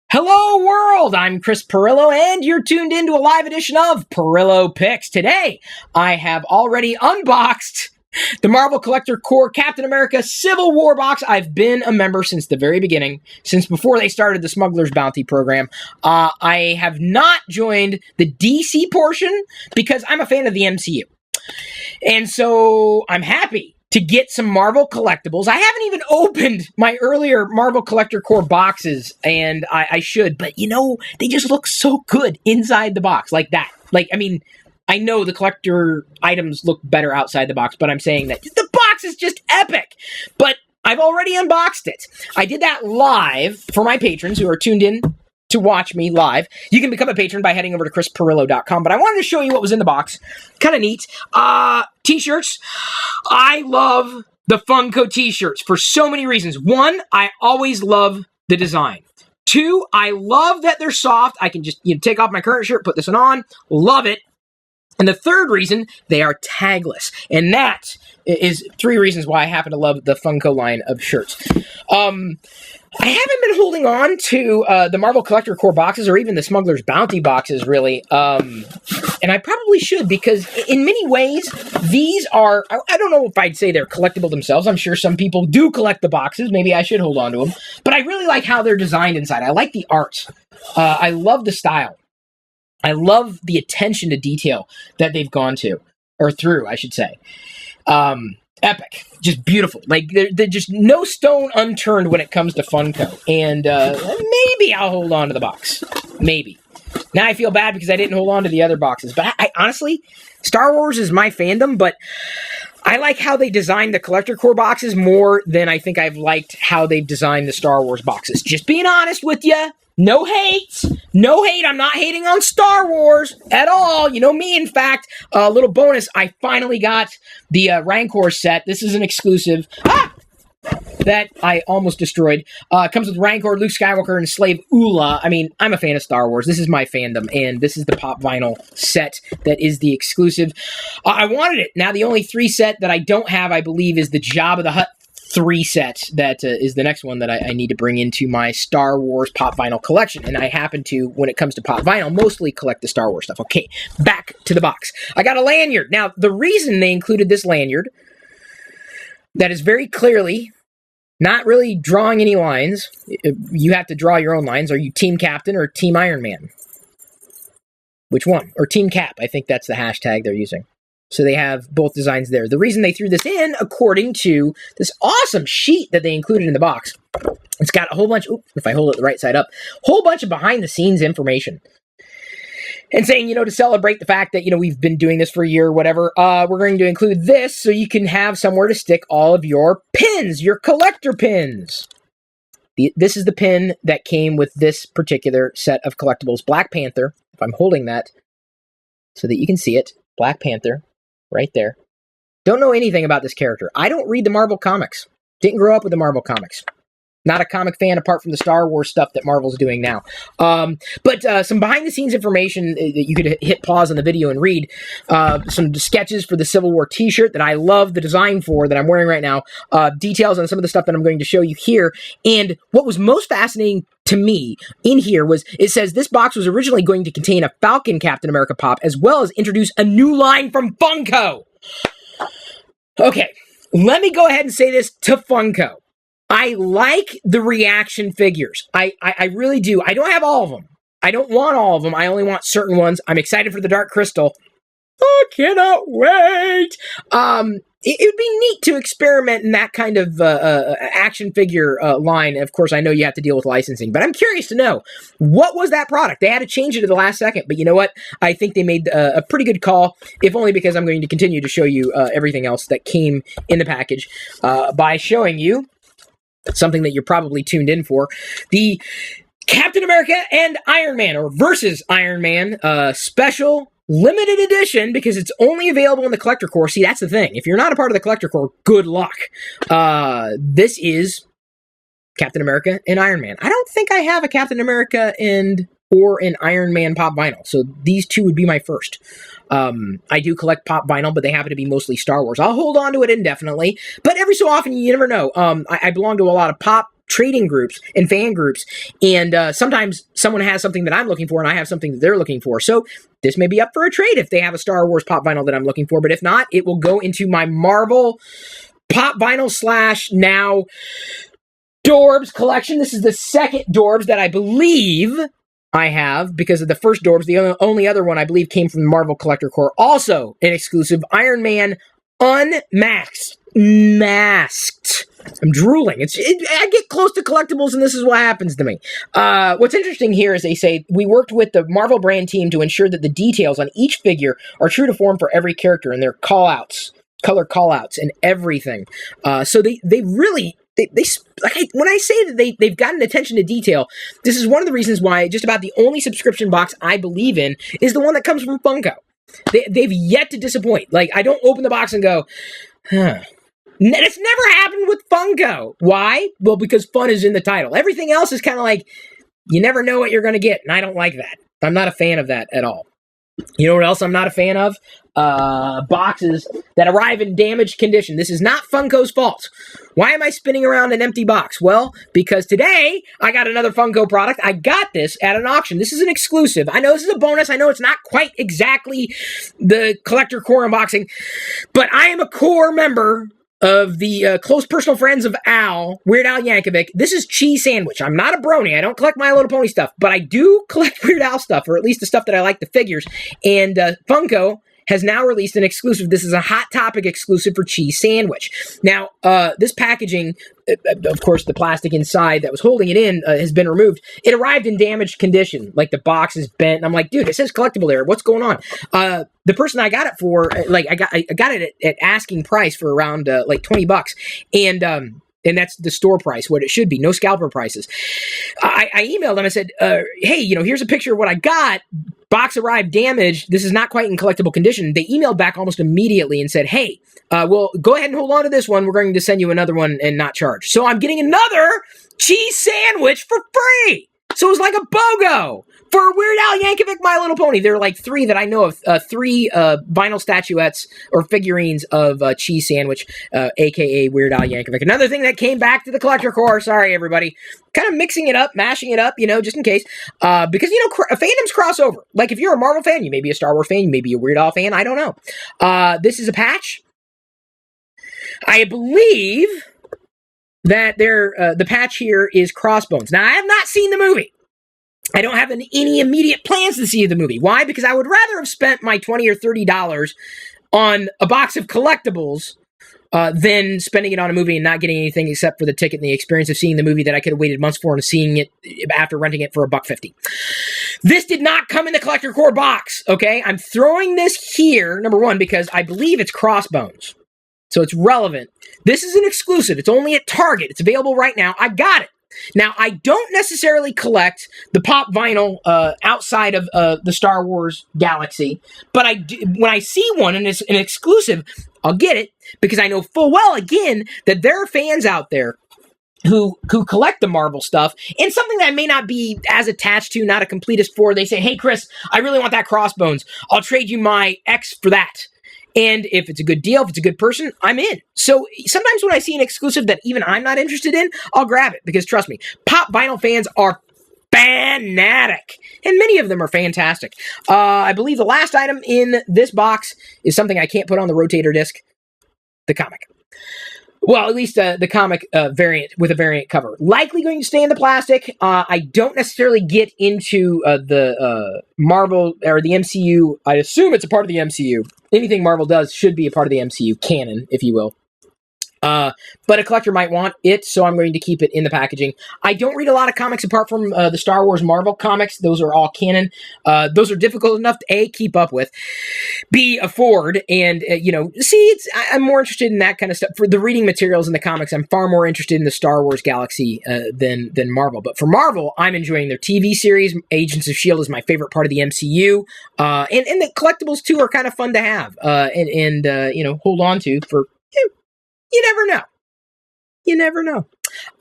Hello world, I'm Chris Pirillo and you're tuned into a live edition of Pirillo Picks. Today, I have already unboxed the Marvel Collector Corps Captain America Civil War box. I've been a member since the very beginning, since before they started the Smuggler's Bounty program. I have not joined the DC portion because I'm a fan of the MCU. And so I'm happy to get some Marvel collectibles. I haven't even opened my earlier Marvel Collector Corps boxes, and I should, but you know, they just look so good inside the box, like that. I know the collector items look better outside the box, but I'm saying that the box is just epic. But I've already unboxed it. I did that live for my patrons who are tuned in to watch me live. You can become a patron by heading over to chrispirillo.com, but I wanted to show you what was in the box. Kind of neat. T-shirts. I love the Funko t-shirts for so many reasons. One, I always love the design. Two, I love that they're soft. I can just take off my current shirt, put this one on. Love it. And the third reason, they are tagless. And that is three reasons why I happen to love the Funko line of shirts. I haven't been holding on to the Marvel Collector Corps boxes or even the Smuggler's Bounty boxes, really. And I probably should, because in many ways, these are, I don't know if I'd say they're collectible themselves. I'm sure some people do collect the boxes. Maybe I should hold on to them. But I really like how they're designed inside. I like the art. I love the style. I love the attention to detail that they've gone to, or through, I should say. Epic. Just beautiful. Like, they're just no stone unturned when it comes to Funko. And maybe I'll hold on to the box. Maybe. Now I feel bad because I didn't hold on to the other boxes. But I honestly, Star Wars is my fandom, but I like how they designed the Collector Corps boxes more than I think I've liked how they've designed the Star Wars boxes. Just being honest with you. No hate. No hate. I'm not hating on Star Wars at all. You know me, in fact. A little bonus. I finally got the Rancor set. This is an exclusive. That I almost destroyed. Comes with Rancor, Luke Skywalker, and Slave Ula. I mean, I'm a fan of Star Wars. This is my fandom, and this is the pop vinyl set that is the exclusive. I wanted it. Now, the only 3 set that I don't have, I believe, is the Jabba the Hutt 3 set. That is the next one that I need to bring into my Star Wars pop vinyl collection. And I happen to, when it comes to pop vinyl, mostly collect the Star Wars stuff. Okay, back to the box. I got a lanyard. Now, the reason they included this lanyard, that is very clearly not really drawing any lines. You have to draw your own lines. Are you Team Captain or Team Iron Man? Which one? Or Team Cap. I think that's the hashtag they're using. So they have both designs there. The reason they threw this in, according to this awesome sheet that they included in the box, it's got a whole bunch, if I hold it the right side up, whole bunch of behind-the-scenes information. And saying, to celebrate the fact that, we've been doing this for a year or whatever, we're going to include this so you can have somewhere to stick all of your pins, your collector pins. This is the pin that came with this particular set of collectibles. Black Panther, if I'm holding that so that you can see it, Black Panther. Right there. Don't know anything about this character. I don't read the Marvel comics. Didn't grow up with the Marvel comics. Not a comic fan apart from the Star Wars stuff that Marvel's doing now. But some behind-the-scenes information that you could hit pause on the video and read. Some sketches for the Civil War t-shirt that I love the design for, that I'm wearing right now. Details on some of the stuff that I'm going to show you here. And what was most fascinating to me in here was, it says this box was originally going to contain a Falcon Captain America pop, as well as introduce a new line from Funko. Okay, let me go ahead and say this to Funko. I like the reaction figures. I really do. I don't have all of them. I don't want all of them. I only want certain ones. I'm excited for the Dark Crystal. I cannot wait. It would be neat to experiment in that kind of action figure line. Of course, I know you have to deal with licensing, but I'm curious to know, what was that product? They had to change it at the last second, but you know what? I think they made a pretty good call, if only because I'm going to continue to show you everything else that came in the package by showing you something that you're probably tuned in for. The Captain America and Iron Man, or versus Iron Man, special limited edition, because it's only available in the Collector Corps. See, that's the thing. If you're not a part of the Collector Corps, good luck. This is Captain America and Iron Man. I don't think I have a Captain America or an Iron Man pop vinyl, so these two would be my first. I do collect pop vinyl, but they happen to be mostly Star Wars. I'll hold on to it indefinitely, but every so often, you never know. I belong to a lot of pop trading groups and fan groups, and sometimes someone has something that I'm looking for and I have something that they're looking for. So this may be up for a trade if they have a Star Wars pop vinyl that I'm looking for, but if not, it will go into my Marvel pop vinyl / now Dorbs collection. This is the second Dorbs that I believe I have, because of the first Dorbs. The only other one I believe came from the Marvel Collector Core. Also an exclusive, Iron Man Unmasked. Masked. I'm drooling. I get close to collectibles, and this is what happens to me. What's interesting here is they say, we worked with the Marvel brand team to ensure that the details on each figure are true to form for every character, and their call-outs, color call-outs, and everything. So they really... when I say that they've gotten attention to detail, this is one of the reasons why just about the only subscription box I believe in is the one that comes from Funko. They've yet to disappoint. Like, I don't open the box and go, huh. It's never happened with Funko. Why? Well, because fun is in the title. Everything else is kind of like, you never know what you're going to get, and I don't like that. I'm not a fan of that at all. You know what else I'm not a fan of? Boxes that arrive in damaged condition. This is not Funko's fault. Why am I spinning around an empty box? Well, because today I got another Funko product. I got this at an auction. This is an exclusive. I know this is a bonus. I know it's not quite exactly the Collector Core unboxing, but I am a core member of the close personal friends of Al, Weird Al Yankovic. This is Cheese Sandwich. I'm not a brony. I don't collect My Little Pony stuff, but I do collect Weird Al stuff, or at least the stuff that I like, the figures. And Funko has now released an exclusive. This is a Hot Topic exclusive for Cheese Sandwich. Now, this packaging, of course, the plastic inside that was holding it in has been removed. It arrived in damaged condition. Like, the box is bent. I'm like, dude, it says collectible there. What's going on? The person I got it for, I got it at asking price for around $20, and that's the store price, what it should be, no scalper prices. I emailed them and said, hey, here's a picture of what I got. Box arrived damaged. This is not quite in collectible condition. They emailed back almost immediately and said, hey, well, go ahead and hold on to this one. We're going to send you another one and not charge. So I'm getting another cheese sandwich for free. So it was like a BOGO for Weird Al Yankovic My Little Pony. There are like three that I know of, three vinyl statuettes or figurines of Cheese Sandwich, a.k.a. Weird Al Yankovic. Another thing that came back to the Collector Core. Sorry, everybody. Kind of mixing it up, mashing it up, just in case. Because, fandoms cross over. Like, if you're a Marvel fan, you may be a Star Wars fan, you may be a Weird Al fan, I don't know. This is a patch. I believe that the patch here is Crossbones. Now, I have not seen the movie. I don't have any immediate plans to see the movie. Why? Because I would rather have spent my $20 or $30 on a box of collectibles than spending it on a movie and not getting anything except for the ticket and the experience of seeing the movie that I could have waited months for and seeing it after renting it for $1.50. This did not come in the Collector Core box, okay? I'm throwing this here, number one, because I believe it's Crossbones. So it's relevant. This is an exclusive. It's only at Target. It's available right now. I got it. Now, I don't necessarily collect the pop vinyl outside of the Star Wars galaxy, but when I see one and it's an exclusive, I'll get it, because I know full well, again, that there are fans out there who collect the Marvel stuff, and something that I may not be as attached to, not a completist for. They say, hey, Chris, I really want that Crossbones. I'll trade you my X for that. And if it's a good deal, if it's a good person, I'm in. So sometimes when I see an exclusive that even I'm not interested in, I'll grab it. Because trust me, pop vinyl fans are fanatic. And many of them are fantastic. I believe the last item in this box is something I can't put on the rotator disc. The comic. Well, at least the comic variant with a variant cover. Likely going to stay in the plastic. I don't necessarily get into the Marvel or the MCU. I assume it's a part of the MCU. Anything Marvel does should be a part of the MCU canon, if you will. But a collector might want it, so I'm going to keep it in the packaging. I don't read a lot of comics apart from the Star Wars Marvel comics. Those are all canon. Those are difficult enough to A, keep up with, B, afford, and, I'm more interested in that kind of stuff. For the reading materials in the comics, I'm far more interested in the Star Wars galaxy than Marvel. But for Marvel, I'm enjoying their TV series. Agents of S.H.I.E.L.D. is my favorite part of the MCU. And the collectibles, too, are kind of fun to have and hold on to for... You never know. You never know.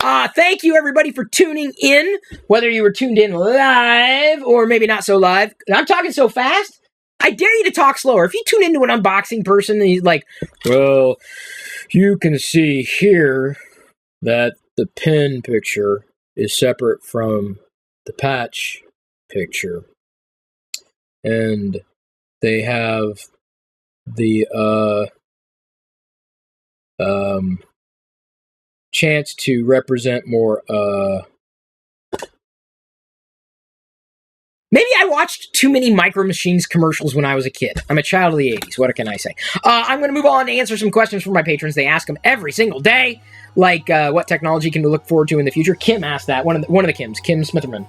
Thank you, everybody, for tuning in, whether you were tuned in live or maybe not so live. I'm talking so fast, I dare you to talk slower. If you tune into an unboxing person and he's like, well, you can see here that the pin picture is separate from the patch picture. And they have the chance to represent more. Maybe I watched too many Micro Machines commercials when I was a kid. I'm a child of the 80s. What can I say? I'm going to move on to answer some questions from my patrons. They ask them every single day. Like, what technology can we look forward to in the future? Kim asked that. One of the Kims, Kim Smitherman.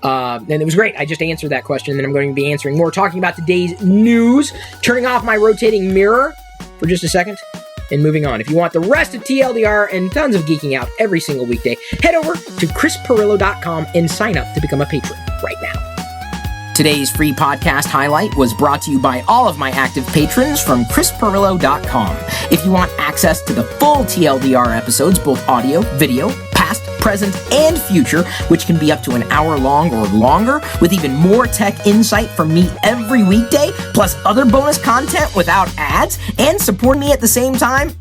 And it was great. I just answered that question, and then I'm going to be answering more, talking about today's news, turning off my rotating mirror for just a second, and moving on. If you want the rest of TLDR and tons of geeking out every single weekday, head over to chrispirillo.com and sign up to become a patron right now. Today's free podcast highlight was brought to you by all of my active patrons from chrispirillo.com. If you want access to the full TLDR episodes, both audio, video, past, present, and future, which can be up to an hour long or longer, with even more tech insight from me every weekday, plus other bonus content without ads, and support me at the same time,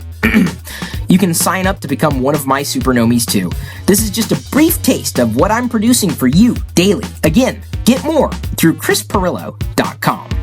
you can sign up to become one of my supernomies too. This is just a brief taste of what I'm producing for you daily. Again, get more through chrispirillo.com.